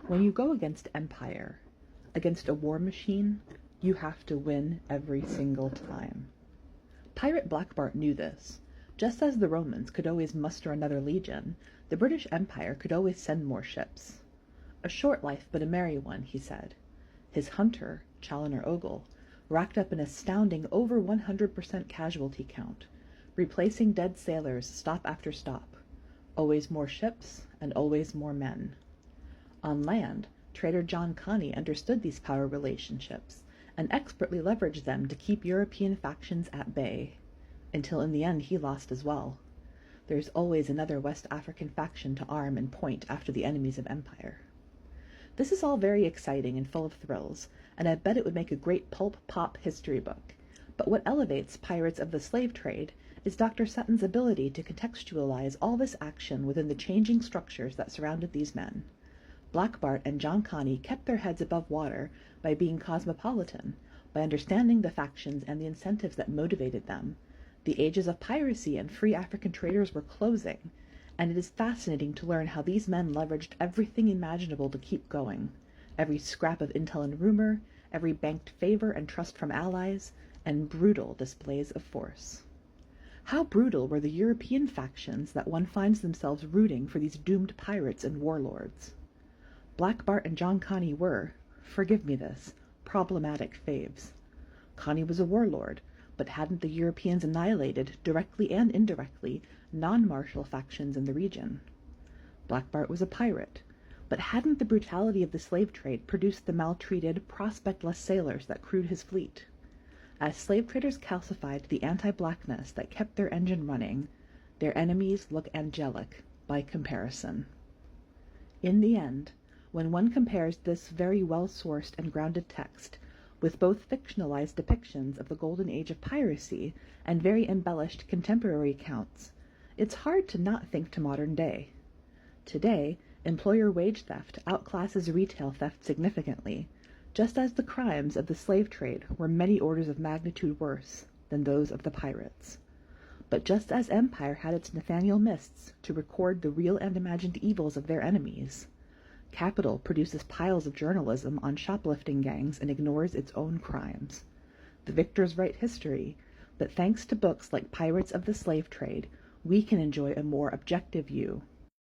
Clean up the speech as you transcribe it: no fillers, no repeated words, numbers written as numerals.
When you go against Empire, against a war machine, you have to win every single time. Pirate Black Bart knew this. Just as the Romans could always muster another legion, the British Empire could always send more ships. A short life but a merry one, he said. His hunter, Chaloner Ogle, racked up an astounding over 100% casualty count, replacing dead sailors stop after stop. Always more ships and always more men. On land, trader John Conny understood these power relationships and expertly leveraged them to keep European factions at bay, until in the end he lost as well. There's always another West African faction to arm and point after the enemies of Empire. This is all very exciting and full of thrills, and I bet it would make a great pulp-pop history book. But what elevates Pirates of the Slave Trade is Dr. Sutton's ability to contextualize all this action within the changing structures that surrounded these men. Black Bart and John Conny kept their heads above water by being cosmopolitan, by understanding the factions and the incentives that motivated them. The ages of piracy and free African traders were closing, and it is fascinating to learn how these men leveraged everything imaginable to keep going, every scrap of intel and rumor, every banked favor and trust from allies, and brutal displays of force. How brutal were the European factions that one finds themselves rooting for these doomed pirates and warlords? Black Bart and John Conny were, forgive me this, problematic faves. Conny was a warlord, but hadn't the Europeans annihilated, directly and indirectly, non-martial factions in the region? Black Bart was a pirate, but hadn't the brutality of the slave trade produced the maltreated, prospectless sailors that crewed his fleet? As slave traders calcified the anti-blackness that kept their engine running, their enemies look angelic by comparison. In the end, when one compares this very well-sourced and grounded text with both fictionalized depictions of the golden age of piracy and very embellished contemporary accounts, it's hard to not think to modern day. Today, employer wage theft outclasses retail theft significantly, just as the crimes of the slave trade were many orders of magnitude worse than those of the pirates. But just as Empire had its Nathaniel Mists to record the real and imagined evils of their enemies, Capital produces piles of journalism on shoplifting gangs and ignores its own crimes. The victors write history, but thanks to books like Pirates of the Slave Trade, we can enjoy a more objective view